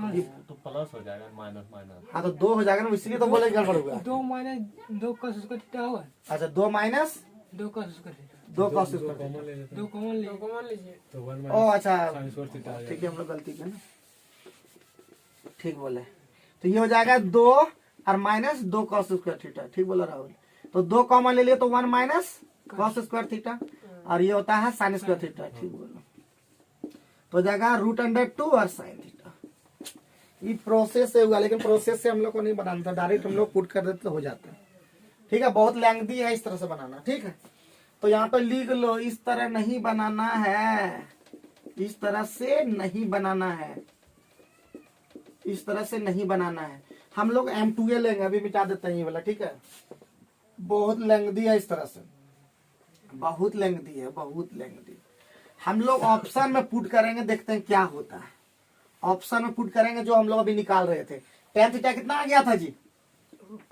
D: तो प्लस हो जाएगा, माइनस माइनस।
A: हाँ तो 2 हो जाएगा ना, इसलिए तो बोले गड़बड़ हुआ।
C: 2 माइनस 2 कॉस स्क्वायर थीटा होगा।
A: अच्छा 2 minus
C: 2 cos square theta,
A: 2 cos square.
B: Common ले लेते
C: 2 कॉमन लीजिए।
B: तो 1
A: ओ अच्छा
B: साइन स्क्वायर थीटा आ
A: ठीक है, हम लोग गलती किया ना, ठीक बोले। तो ये हो जाएगा 2 और माइनस 2 कॉस स्क्वायर थीटा। ठीक बोला राहुल। तो 2 कॉमन ले लिए तो 1 माइनस कॉस स्क्वायर थीटा और ये होता है साइन स्क्वायर थीटा। ठीक बोला। तो हो जाएगा √2 और साइन थीटा। ये प्रोसेस से हुआ, लेकिन प्रोसेस से हम लोग को नहीं बनाना था, डायरेक्ट हम लोग पुट कर देते तो हो जाता है। ठीक है, बहुत लेंथी है इस तरह से बनाना। ठीक है, तो यहाँ पे लिख लो, इस तरह नहीं बनाना है, इस तरह से नहीं बनाना है, इस तरह से नहीं बनाना है। हम लोग M2A लेंगे, अभी मिटा देते हैं ये वाला। ठीक है, बहुत लेंथी है इस तरह से, बहुत लेंथी है, बहुत लेंथी। हम लोग ऑप्शन में पुट करेंगे, देखते हैं क्या होता है। ऑप्शन में पुट करेंगे जो हम लोग अभी निकाल रहे थे। tan थीटा कितना आ गया था जी?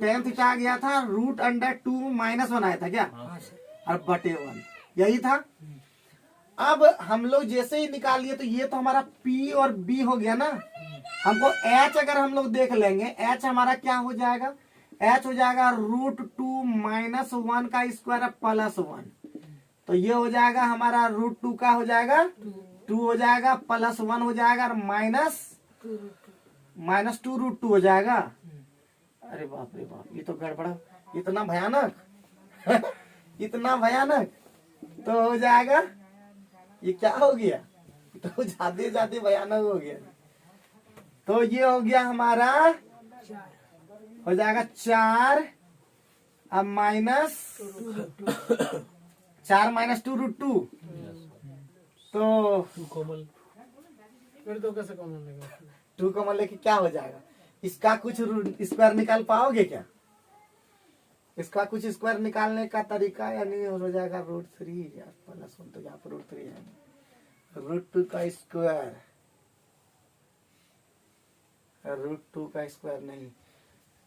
A: tan थीटा आ गया था √2 माइनस 1 आया था क्या? और बटे 1 यही था। अब हम लोग जैसे ही निकाल लिए तो ये तो हमारा P और B हो गया ना। हमको H अगर हम लोग देख लेंगे, H हमारा क्या हो जाएगा? H हो जाएगा √2 माइनस 1 का स्क्वायर प्लस 1। तो ये हो जाएगा हमारा √2 का हो जाएगा 2 हो जाएगा, प्लस 1 हो जाएगा और माइनस 2 √2 हो जाएगा। अरे बाप रे बाप, ये तो गड़बड़ा, इतना भयानक इतना भयानक। तो हो जाएगा, ये क्या हो गया? तो ज्यादा भयानक हो गया। तो ये हो गया हमारा, हो जाएगा 4 अब माइनस 4 माइनस 2 √2। तो
B: 2 कॉमन,
C: फिर 2 कैसे कॉमन लेगा?
A: 2 कॉमन लेके क्या हो जाएगा? इसका कुछ स्क्वायर निकाल पाओगे क्या? इसका कुछ स्क्वायर निकालने का तरीका, यानी हो जाएगा √3 यार, प्लस 1 तो यहाँ पर √3 है, √2 का स्क्वायर √2 का स्क्वायर नहीं,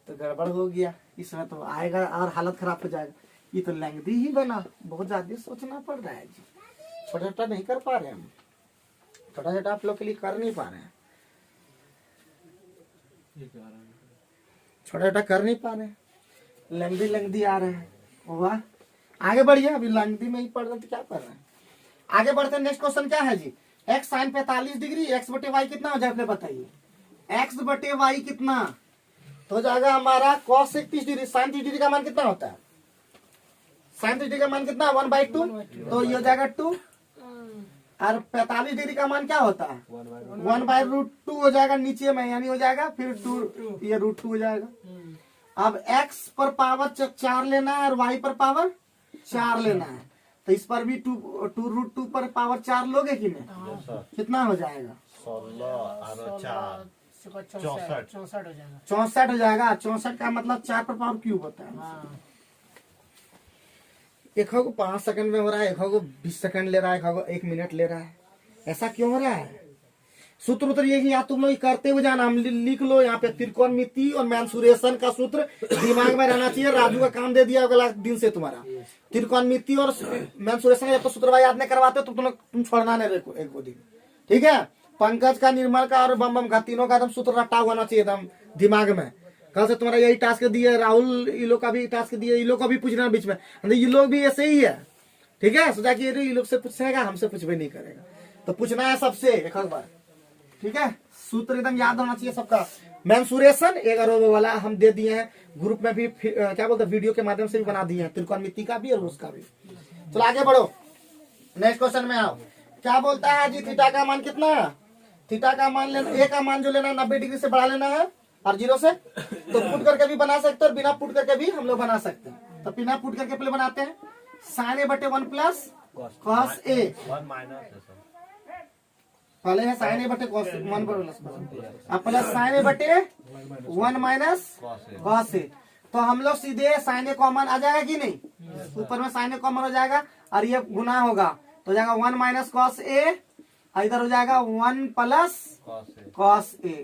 A: तो गड़बड़ हो गया इसमें, तो आएगा और हालत खराब हो जाएगा। ये तो लेंथी ही बना, बहुत ज्यादा सोचना पड़ रहा है जी, छोटा छोटा नहीं कर पा रहे हम, छोटा छोटा आप लोग के लिए कर नहीं पा रहे हैं,
B: ये क्या आ रहा है?
A: छोटा छोटा कर नहीं पा रहे हैं, लेंथी आ रहे हैं। वाह, आगे बढ़िए, अभी लेंथी में ही पढ़ रहे हैं तो क्या कर रहे हैं, आगे बढ़ते हैं। नेक्स्ट क्वेश्चन क्या है जी, x sin 45 डिग्री, x बटे वाई कितना हो जाएगा बताइए, x बटे वाई कितना तो हो जाएगा हमारा cos 30 डिग्री, sin 30 डिग्री का मान कितना होता है, sin 30 डिग्री का मान कितना 1/2, तो ये हो जाएगा 2, और 45 डिग्री का मान क्या होता है 1/√2 हो जाएगा नीचे में, यानी हो जाएगा फिर 2, ये √2 हो जाएगा। अब x पर पावर 4 लेना है और y पर पावर 4 लेना है, तो इस पर भी 2√2 पर पावर 4 लोगे कि नहीं,
D: Yes, sir.
A: कितना हो जाएगा
D: 16 और 4
C: 64 हो जाएगा।
A: 64 हो जाएगा। 64 का मतलब 4 पर पावर क्यूब होता है।
C: हाँ,
A: एक को 5 सेकंड में हो रहा है, एक को 20 सेकंड ले रहा है, एक को 1 मिनट ले रहा है, ऐसा क्यों हो रहा है। सूत्र उतर ये कि या तुम लोग करते हुए जाना, हम लिख लो यहाँ पे त्रिकोणमिति और मेंसुरेशन का सूत्र दिमाग में रहना चाहिए। राजू का काम दे दिया अगला दिन से तुम्हारा, त्रिकोणमिति और मेंसुरेशन जब तो सूत्र याद नहीं करवाते तो तुम छोड़ना नहीं एक दो दिन, ठीक है। पंकज का, निर्मल का और बम का, तीनों का एकदम सूत्र रटा होना चाहिए एकदम दिमाग में। कल से तुम्हारा यही टास्क दिए, राहुल ये लोग का भी टास्क दिए, ये लोग का भी पूछना बीच में, ये लोग भी ऐसे ही है, ठीक है। सोचा कि ये लोग से पूछेगा, हमसे कुछ भी नहीं करेगा, तो पूछना है सबसे एक बार, ठीक है। सूत्र एकदम याद होना चाहिए सबका। मेंसुरेशन 11 वाला हम दे दिए हैं ग्रुप में भी, क्या बोलते हैं वीडियो के माध्यम से भी बना दिए हैं, त्रिकोणमिति का भी और उसका भी। चलो आगे बढ़ो, नेक्स्ट क्वेश्चन में आओ। क्या बोलता है जी, थीटा का मान कितना है, थीटा का मान लेना, ए का मान जो लेना 90 डिग्री से बढ़ा लेना है और 0 से, तो पुट करके भी बना सकते हैं और बिना पुट करके भी हम लोग बना सकते हैं। तो बिना पुट करके पहले बनाते हैं, sin a बटे 1 प्लस cos a,
D: 1 माइनस
A: पहले है sin a बटे cos 1 प्लस, अब प्लस sin a बटे 1 माइनस cos a, तो हम लोग सीधे sin a कॉमन आ जाएगा कि नहीं, ऊपर में sin a कॉमन हो जाएगा और ये गुना होगा तो जाएगा 1 माइनस cos a, इधर हो जाएगा 1 प्लस cos a,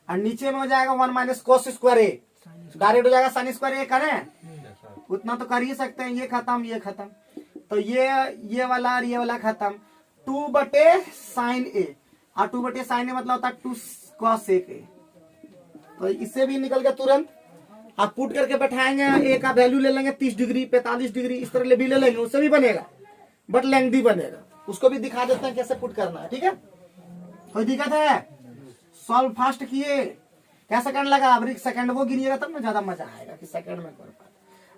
A: और नीचे में हो जाएगा 1 minus cos square a, direct हो जाएगा sin स्क्वायर a, करें उतना तो कर ही सकते हैं। ये खत्म, ये खत्म, तो ये वाला और ये वाला खत्म, 2 बटे sin a, और 2 बटे sin a मतलब होता है 2 cos a के, तो इससे भी निकल गया तुरंत। आप पुट करके बैठाएंगे, a का वैल्यू ले लेंगे 30 डिग्री 45 डिग्री इस तरह भी ले लेंगे, उससे भी बनेगा बट लेंथी बनेगा, उसको भी दिखा देते हैं कैसे पुट करना है, ठीक है। कोई दिक्कत है, सॉल्व फास्ट किए, क्या सेकंड लगा, अब सेकंड वो गिनिएगा तब ना ज्यादा मजा आएगा कि सेकंड में कर पाए।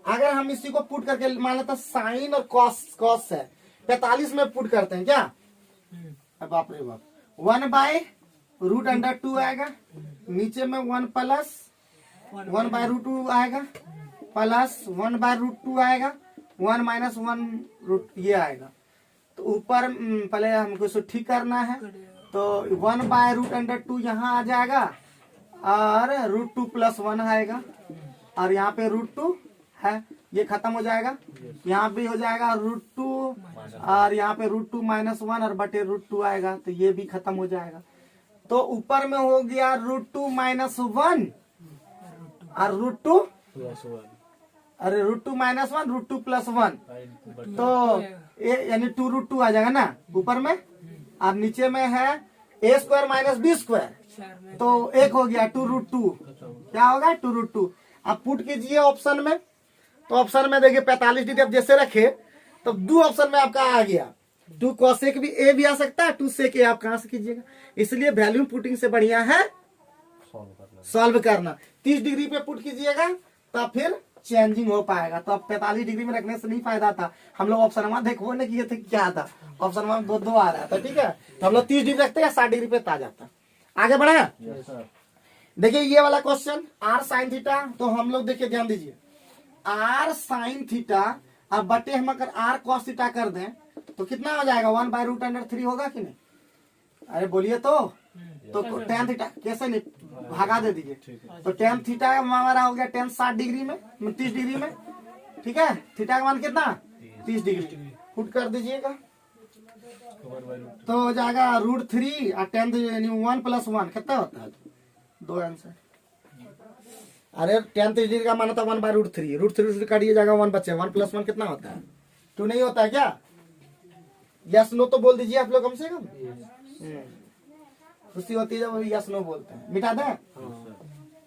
A: अगर हम इसी को पुट करके मान लेते साइन और कॉस है 45 में पुट करते हैं क्या, अब बाप रे बाप, 1/√2 आएगा, नीचे में 1 प्लस 1/√2 आएगा, प्लस 1/√2 आएगा, 1 माइनस 1 ये आएगा, तो ऊपर पहले हमको इसको ठीक करना है, तो 1/√2 यहाँ आ जाएगा और √2 प्लस 1 आएगा, और यहाँ पे √2 है, ये खत्म हो जाएगा, यहाँ भी हो जाएगा √2 और यहाँ पे √2 माइनस 1 और बटे √2 आएगा, तो ये भी खत्म हो जाएगा। तो ऊपर में हो गया √2 माइनस 1 और √2, अरे √2 माइनस 1 √2 प्लस 1, तो यानी 2√2 आ जाएगा ना ऊपर में, और नीचे में है a square minus b square, तो एक हो गया 2√2, क्या होगा 2√2। अब पुट कीजिए ऑप्शन में, तो ऑप्शन में देखिए 45 डिग्री आप जैसे रखे तो 2 ऑप्शन में आपका आ गया, 2 cos a भी a भी आ सकता है, 2 sec a आप कहां से कीजिएगा, इसलिए वैल्यू पुटिंग से बढ़िया है सॉल्व करना। 30 डिग्री पे पुट कीजिएगा तो फिर चेंजिंग हो पाएगा, तो अब 45 डिग्री में रखने से नहीं फायदा था, हम लोग ऑप्शन में देखो न किए थे क्या था, ऑप्शन में 2 आ रहा था, ठीक है, तो हम लोग 30 डिग्री रखते हैं 60 डिग्री पे आ जाता। आगे बढ़े, देखिए ये वाला क्वेश्चन r sin थीटा, तो हम लोग देखिए ध्यान दीजिए, r sin थीटा अब बटे हम अगर r cos थीटा कर दें तो कितना हो जाएगा 1/√3 होगा कि नहीं, अरे बोलिए तो tan थीटा कैसे नहीं, भागा दे दीजिए, तो tan थीटा हमारा हो गया tan 60 डिग्री में 30 डिग्री में, ठीक है, थीटा का मान कितना 30 डिग्री, पुट कर दीजिएगा तो हो जाएगा √3 और tan यानी 1 प्लस 1 कितना होता है दो आंसर। अरे 10 डिग्री का मान होता है 1/√3, √3 काटिए जाएगा 1 बचे, 1 + 1 कितना होता है 2 नहीं होता है क्या? यस नो तो बोल दीजिए आप लोग कम से कम। खुशी होती है जब यस नो बोलते हैं। मिटा दें,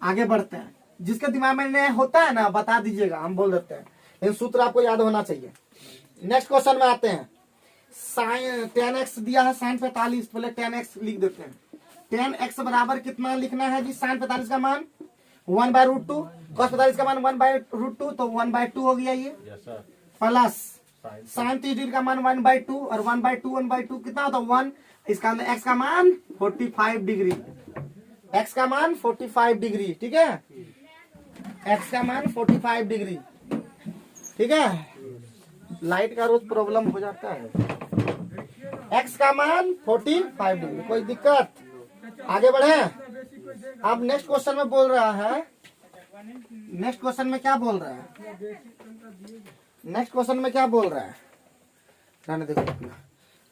A: आगे बढ़ते हैं। जिसके दिमाग में होता है ना बता दीजिएगा, हम बोल देते हैं, लेकिन सूत्र आपको याद होना चाहिए। नेक्स्ट क्वेश्चन में आते हैं। साइन 10x दिया है sin 45, पहले 10x लिख देते हैं। 10x बराबर कितना लिखना है जी? sin 45 का मान 1/√2, cos 45 का मान 1/√2, तो 1/2 हो गया ये,
D: yes sir.
A: Plus sin 30 degree का मान 1/2 और 1/2 कितना होता है 1। इसका अंदर x का मान 45 डिग्री, x का मान 45 डिग्री, ठीक है, x का मान 45 डिग्री, ठीक है। लाइट का रोज प्रॉब्लम हो जाता है। x का मान 45 डिग्री, कोई दिक्कत? आगे बढ़े। अब नेक्स्ट क्वेश्चन में बोल रहा है, नेक्स्ट क्वेश्चन में क्या बोल रहा है, नेक्स्ट क्वेश्चन में क्या बोल रहा है, रहने देखो।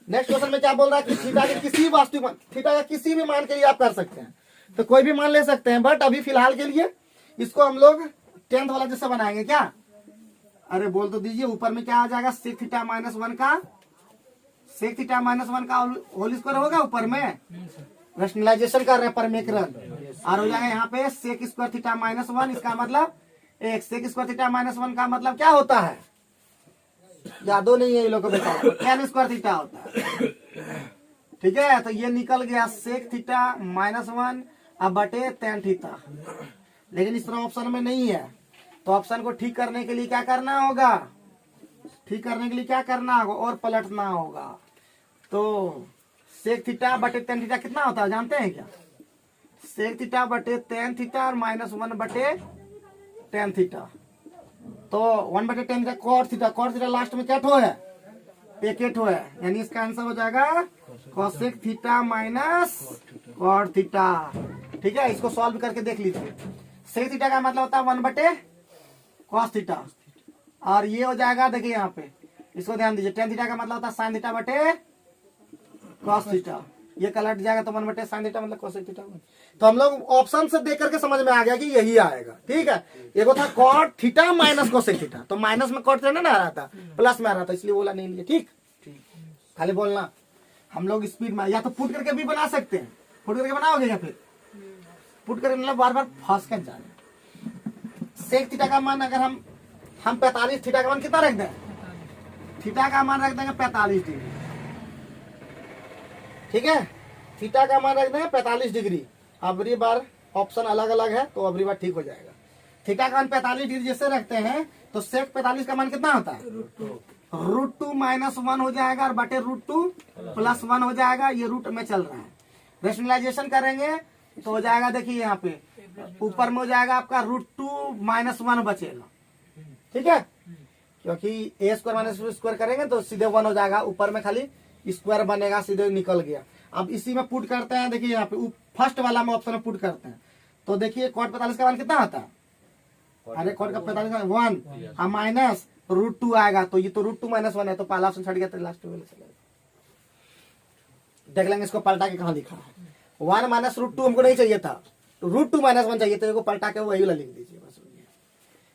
A: नेक्स्ट क्वेश्चन में क्या बोल रहा है कि थीटा के किसी वास्तविक मान, थीटा का किसी भी मान के लिए आप कर सकते हैं, तो कोई भी मान ले सकते हैं, बट अभी फिलहाल के लिए इसको हम लोग 10th वाला जैसे बनाएंगे। क्या? अरे बोल तो दीजिए। ऊपर में क्या आ जाएगा? sec θ - 1 का sec θ - 1 का होल स्क्वायर होगा ऊपर में, रैशनलाइजेशन कर रहे हैं परमेकरन, और हो जाएगा यहाँ पे sec स्क्वायर θ - 1, इसका मतलब एक sec स्क्वायर θ - 1 का मतलब क्या होता है? यादो नहीं है ये लोग को बेटा, tan स्क्वायर थीटा होता है, ठीक है। तो ये निकल गया sec θ - 1 अब बटे tan θ, लेकिन इस तरह ऑप्शन में नहीं है, तो ऑप्शन को ठीक करने के लिए क्या करना होगा? ठीक करने के लिए क्या करना होगा? और पलटना होगा। तो sec θ बटे tan θ कितना होता है जानते हैं क्या? sec θ बटे tan θ और -1 बटे tan θ, तो 1 बटे tan θ cos θ, cos θ लास्ट में क्या ठो है? एक ठो है, यानी इसका आंसर हो जाएगा cosec θ - cot θ, ठीक है। इसको सॉल्व करके देख लीजिए। sec θ का मतलब होता है 1 बटे cos θ, और ये हो जाएगा, देखिए यहाँ पे इसको ध्यान दीजिए, tan θ का मतलब होता है sin θ बटे cos θ, ये कलट जाएगा तो 1 बटे sin θ मतलब cosec θ। तो हम लोग ऑप्शन से देख करके समझ में आ गया कि यही आएगा, ठीक है। एक था cot θ - cosec θ, तो माइनस में cot ना आ रहा था, प्लस में आ रहा था, इसलिए बोला नहीं लिया, ठीक। खाली बोलना। हम लोग स्पीड में या तो पुट करके भी बना सकते हैं, पुट करके बनाओगे या फिर पुट करके मतलब बार बार फंस कर जाए। sec θ का मान अगर हम 45, θ का मान कितना रख दें? θ का मान रख देंगे 45 डिग्री, ठीक है। θ का मान रख देंगे 45 डिग्री। अबरी बार ऑप्शन अलग अलग है तो अबरी बार ठीक हो जाएगा। θ का मान 45 डिग्री जैसे रखते हैं तो sec 45 का मान कितना होता है? √2 - 1 हो जाएगा और बटे √2 + 1 हो जाएगा, ये रूट में चल रहा है। रेशनलाइजेशन करेंगे तो हो जाएगा, देखिए यहाँ पे ऊपर में हो जाएगा आपका √2 - 1 बचेगा, ठीक है, क्योंकि a स्क्वायर - b स्क्वायर करेंगे तो सीधे 1 हो जाएगा, ऊपर में खाली स्क्वायर बनेगा, सीधे निकल गया। अब इसी में पुट करते हैं, देखिए यहाँ पे फर्स्ट वाला में ऑप्शन में पुट करते हैं, तो देखिए cot 45 का मान कितना आता है? अरे cot का 45 का 1 और माइनस √2 आएगा, तो ये तो √2 - 1 है, तो पहला ऑप्शन छट गया, तो लास्ट वाला चलेगा। देख लेंगे इसको पलटा के कहाँ लिखा है। 1 - √2 हमको नहीं चाहिए था, तो √2 - 1 चाहिए, तो इसको पलटा के वही वाला लिख दीजिए बस।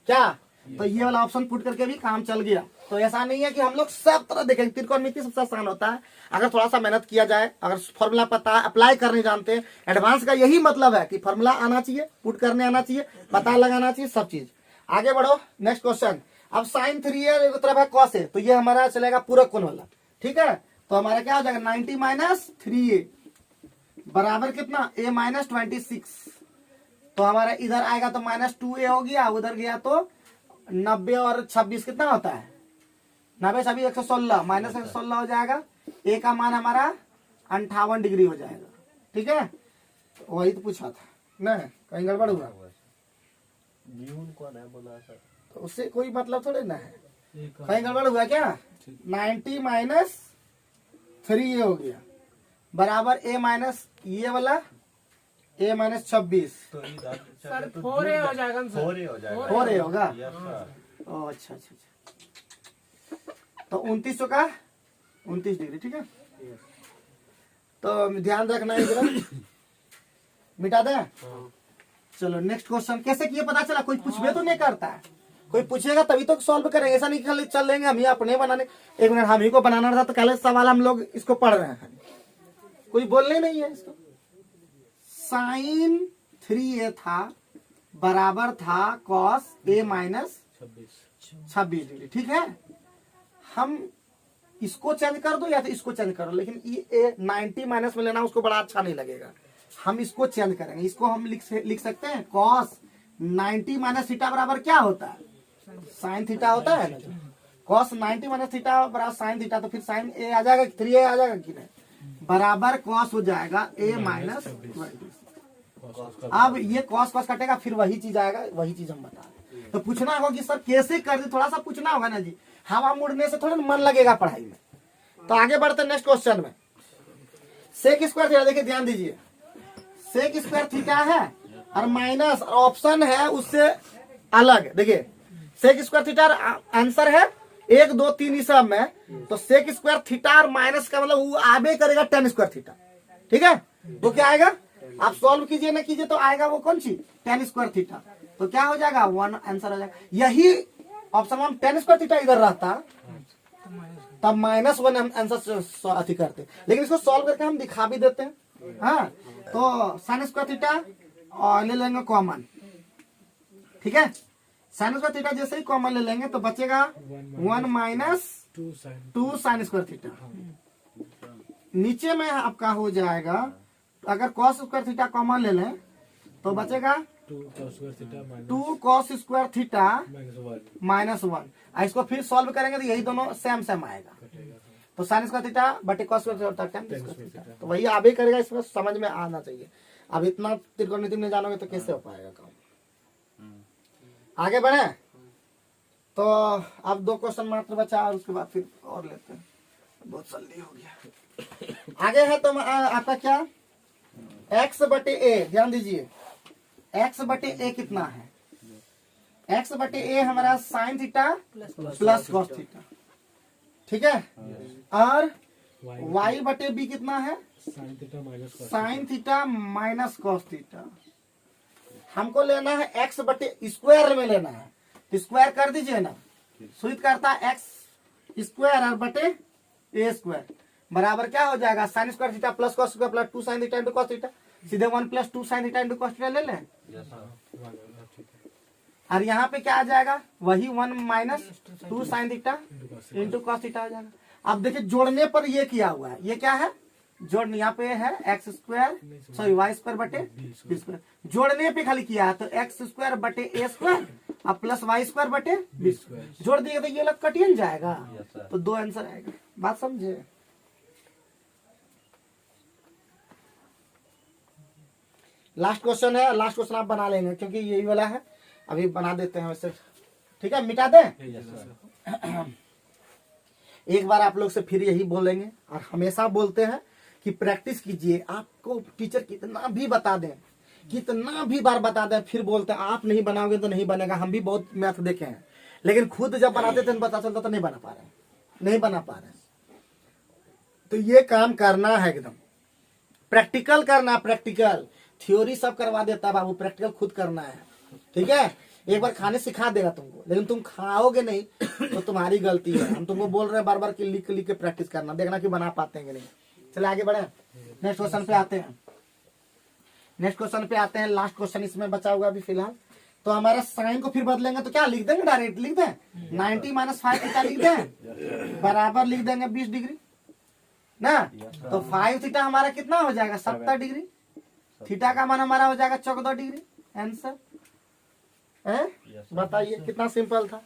A: क्या? तो ये वाला ऑप्शन पुट करके भी काम चल गया। तो ऐसा नहीं है कि हम लोग सब तरह देखेंगे, त्रिकोणमिति सबसे आसान होता है अगर थोड़ा सा मेहनत किया जाए, अगर फॉर्मूला पता अप्लाई करने जानते हैं। एडवांस का यही मतलब है कि फॉर्मूला आना चाहिए, पुट करने आना चाहिए, पता लगाना चाहिए, सब चीज। आगे बढ़ो, नेक्स्ट क्वेश्चन। अब sin 3a एक तरफ है cos है, तो ये हमारा चलेगा पूरक कोण वाला, ठीक है। तो हमारा क्या हो जाएगा 90 - 3a बराबर कितना? a - 26, तो हमारा इधर आएगा तो -2a हो गया, उधर गया तो 90 और 26 कितना होता है? 90 26 116, -116 हो जाएगा। a का मान हमारा 58 डिग्री हो जाएगा, ठीक है। वही तो पूछा था ना, कहीं गड़बड़ हुआ?
D: न्यून कौन है बोला सर?
A: तो उससे कोई मतलब थोड़े ना है,
B: एक
A: कहीं गड़बड़ हुआ क्या? 90 - 3 हो गया बराबर a माइनस ये वाला a - 26,
D: तो इधर
C: सर 4a हो जाएगा ना सर?
D: 4a हो जाएगा।
A: 4a होगा।
D: Yes sir.
A: ओ अच्छा अच्छा अच्छा, तो 29 का 29 डिग्री, ठीक है। तो ध्यान रखना है जरा, मिटा दे। चलो नेक्स्ट क्वेश्चन कैसे किए पता चला, कोई पूछबे तो नहीं करता है, कोई पूछेगा तभी तो सॉल्व करेंगे, ऐसा नहीं खाली चल लेंगे हम ही अपने बनाने। एक मिनट हम ही को बनाना था तो पहले सवाल हम लोग इसको पढ़ रहे हैं, कोई बोलने नहीं है इसको। साइन 3a था बराबर था कॉस a माइनस 26 डिग्री, ठीक है। हम इसको चेंज कर दो या तो इसको चेंज करो, लेकिन ये 90 माइनस में लेना उसको बड़ा अच्छा नहीं लगेगा, हम इसको चेंज करेंगे। इसको हम लिख सकते हैं कॉस 90 माइनस थीटा बराबर क्या होता है, साइन थीटा होता है ना। कॉस 90 माइनस थीटा बराबर साइन थीटा, तो फिर साइन ए आ जाएगा 3a आ जाएगा कि नहीं, बराबर कॉस हो जाएगा a माइनस 20। अब ये कॉस कॉस कटेगा फिर वही चीज आएगा, वही चीज हम बता रहे हैं। तो पूछना होगा कि सर कैसे कर दे, थोड़ा सा पूछना होगा ना जी, हवा मुड़ने से थोड़ा मन लगेगा पढ़ाई में। तो आगे बढ़ते हैं नेक्स्ट क्वेश्चन में। सेक स्क्वायर थीटा, देखिए ध्यान दीजिए, सेक स्क्वायर थीटा है और माइनस ऑप्शन है उससे अलग। देखिए सेक स्क्वायर थीटा आंसर है 1 2 3 इस सब में, तो सेक स्क्वायर थीटा और माइनस का मतलब वो आगे करेगा tan स्क्वायर थीटा, ठीक है। तो क्या आएगा, आप सॉल्व कीजिए ना कीजिए तो आएगा वो कौन सी tan स्क्वायर थीटा, तो क्या हो जाएगा 1 आंसर हो जाएगा। यही ऑप्शन में tan स्क्वायर थीटा इधर रहता तब -1 हम आंसर अति करते, लेकिन इसको सॉल्व करके हम दिखा भी देते हैं। हाँ तो साइन स्क्वायर थीटा और ले लेंगे कॉमन, ठीक है। साइन स्क्वायर थीटा जैसे ही कॉमन ले लेंगे तो बचेगा 1 माइनस 2 साइन स्क्वायर थीटा। नीचे में आपका हो जाएगा, अगर कॉस स्क्वायर थीटा कॉमन ले लें तो बचेगा 2 कॉस स्क्वायर थीटा -1। इसको फिर सॉल्व करेंगे तो यही दोनों सेम सेम आएगा, तो साइन स्क्वायर थीटा बटे कॉस स्क्वायर थीटा, तो वही आगे करेगा, इसमें समझ में आना चाहिए। अब इतना त्रिकोणमिति में जानोगे तो कैसे हो पाएगा काम। आगे बढ़े तो अब 2 क्वेश्चन मात्र बचा और उसके बाद फिर और लेते हैं, बहुत जल्दी हो गया। आगे है तो आपका क्या x बटे a, ध्यान दीजिए x बटे a कितना है, x बटे a हमारा sine theta plus cos theta, ठीक है। और y बटे b कितना है, sine theta minus cos theta. हमको लेना है x बटे स्क्वायर में लेना है, तो स्क्वायर कर दीजिए ना, सूत्र करता है x स्क्वायर और बटे a स्क्वायर बराबर क्या हो जाएगा, sign square theta plus cos square plus 2 sine theta into cos theta, सीधे 1 plus 2 sine theta into cos theta ले लें। और यहाँ पे क्या आ जाएगा, वही 1 minus 2 sine theta into cos theta आ जाएगा। अब देखिए जोड़ने पर ये किया हुआ है, ये क्या है जोड़, यहाँ पे है x square sorry y square बटे बी स्क्वायर, जोड़ने पे खाली किया है, तो एक्स स्क्वायर बटे ए स्क्वायर और प्लस वाई स्क्वायर बटे बी स्क्वायर जोड़ दिए तो ये लोग कटियन जाएगा, तो 2 आंसर आएगा। बात समझे। लास्ट क्वेश्चन है, लास्ट क्वेश्चन आप बना लेंगे क्योंकि यही वाला है, अभी बना देते हैं वैसे, ठीक है। मिटा दें एक बार आप लोग से फिर यही बोलेंगे और हमेशा बोलते हैं कि प्रैक्टिस कीजिए। आपको टीचर कितना भी बता दें, कितना भी बार बता दें, फिर बोलते हैं आप नहीं बनाओगे तो नहीं बनेगा। हम भी बहुत मैथ देखे हैं, लेकिन खुद जब बनाते थे पता चलता तो नहीं बना पा रहे, नहीं बना पा रहे। तो ये काम करना है, एकदम प्रैक्टिकल करना, प्रैक्टिकल। थ्योरी सब करवा देता है बाबू, प्रैक्टिकल खुद करना है, ठीक है। एक बार खाने सिखा देगा तुमको, लेकिन तुम खाओगे नहीं तो तुम्हारी गलती है। हम तुमको बोल रहे हैं बार बार कि लिख लिख के प्रैक्टिस करना, देखना कि बना पाते हैं कि नहीं। चले आगे बढ़े, नेक्स्ट क्वेश्चन पे आते हैं। नेक्स्ट क्वेश्चन पे आते हैं, लास्ट क्वेश्चन इसमें बचा हुआ अभी फिलहाल। तो हमारा साइन को फिर बदलेंगे तो क्या लिख देंगे, डायरेक्ट लिख दें 90 माइनस 5 थीटा लिख दें, बराबर लिख देंगे 20 डिग्री ना। तो 5 थीटा हमारा कितना हो जाएगा 70 डिग्री, थीटा का मान हमारा हो जाएगा 14 डिग्री। आंसर बताइए कितना सिंपल था।